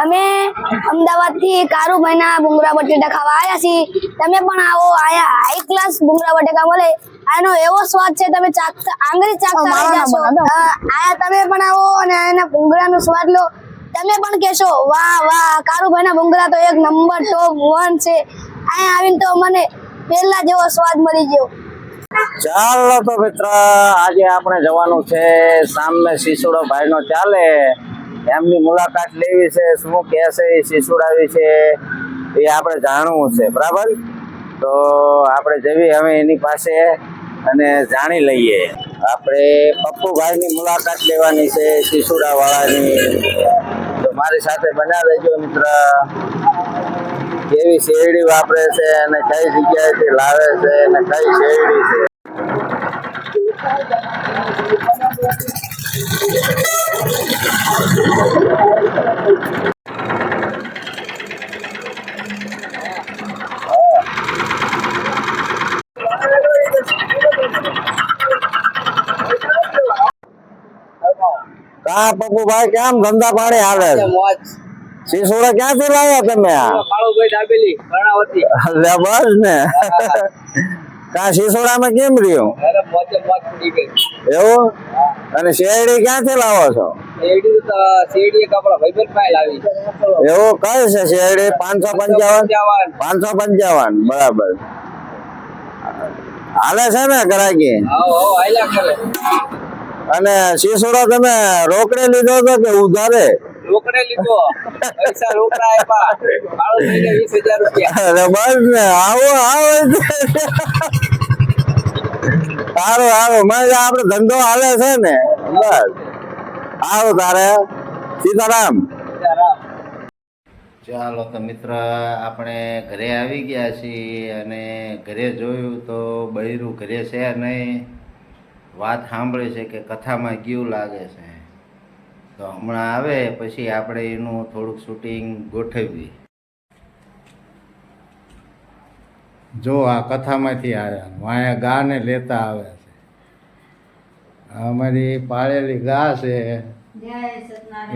અમે અમદાવાદથી કારુભાઈના ભૂંગળા બટેટા ખાવા આવ્યા છીએ. તમે પણ આવો. આયા હાઈ ક્લાસ ભૂંગળા બટેટા મળે. આનો એવો સ્વાદ છે, તમે આંગળી ચાખતા રહી જશો. આયા તમે પણ આવો અને આના ભૂંગળાનો સ્વાદ લો. તમે પણ કહેશો વાહ વાહ, કારુભાઈના ભૂંગળા તો એક નંબર ટોપ 1 છે. અહીંયા આવીને તો મને પહેલા જેવો સ્વાદ મળી ગયો. ચાલો તો મિત્ર, આજે આપણે જવાનું છે સામે સિસોડા ભાઈ નો ચાલે, એમની મુલાકાત લેવી છે. શું કહે છે એ સિસોડા વિશે એ આપણે જાણવું છે, બરાબર? તો આપણે જઈએ હવે એની પાસે અને જાણી લઈએ. આપણે પપ્પુભાઈ ની મુલાકાત લેવાની છે, સિસોડા વાળાની. તો મારી સાથે બના રહેજો મિત્ર. કેવી શેરડી વાપરે છે અને કઈ જગ્યાએથી લાવે છે અને કઈ શેરડી છે. કા પપ્પુભાઈ, કેમ ધંધા પાણી હાલે? સિસોડા ક્યાંથી લાવ્યા તમે? બસ ને. કા સિસોડામાં કેમ રહ્યું એવું? અને શેરડી ક્યાંથી લાવો છો? એવું કઈ છે શેરડી? 555 555, બરાબર. હાલે છે ને ગ્રાહકી? અને સિસોડો તમે રોકડે લીધો હતો કે ઉધારે? રોકડે લીધો, પૈસા રોકડા આપ્યા, 20,000 રૂપિયા. બસ ને, આવો સારું સારું, મને આપડે ધંધો હાલે છે ને, બસ. આવો તારે. સીતારામ. ચાલો તો મિત્ર, આપણે ઘરે આવી ગયા છીએ અને ઘરે જોયું તો બૈરું ઘરે છે નહીં. વાત સાંભળી છે કે કથામાં કેવું લાગે છે, તો હમણાં આવે પછી આપણે એનું થોડુંક શૂટિંગ ગોઠવીએ. જો આ કથામાંથી આવ્યા, વાયા ગાને લેતા આવે છે. અમારી પાળેલી ગા છે,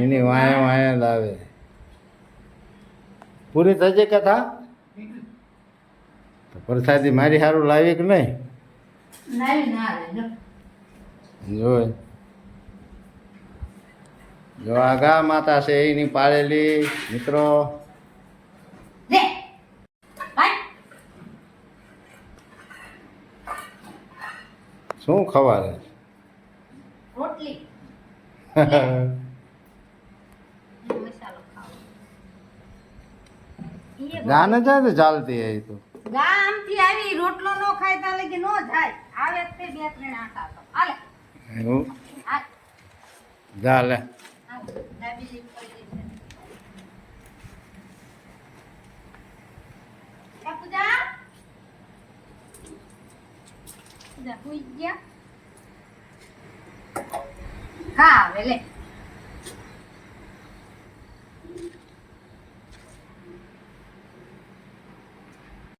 એની વાયા લાવે. પૂરી થશે કથા? તો પ્રસાદી મારી સારું લાવી કે નહીં? જો આ ગા માતા છે એની પાળેલી મિત્રો. શું ખવારે? રોટલી. ગાને જાય તો ચાલતી એ તો. ગા આમથી આવી રોટલો નો ખાય તા લગી નો જાય. આવે તે બે ત્રણ આટા તો હાલે. એવું જા લે. પૂજા પૂજા પૂજા ખા હવે લે.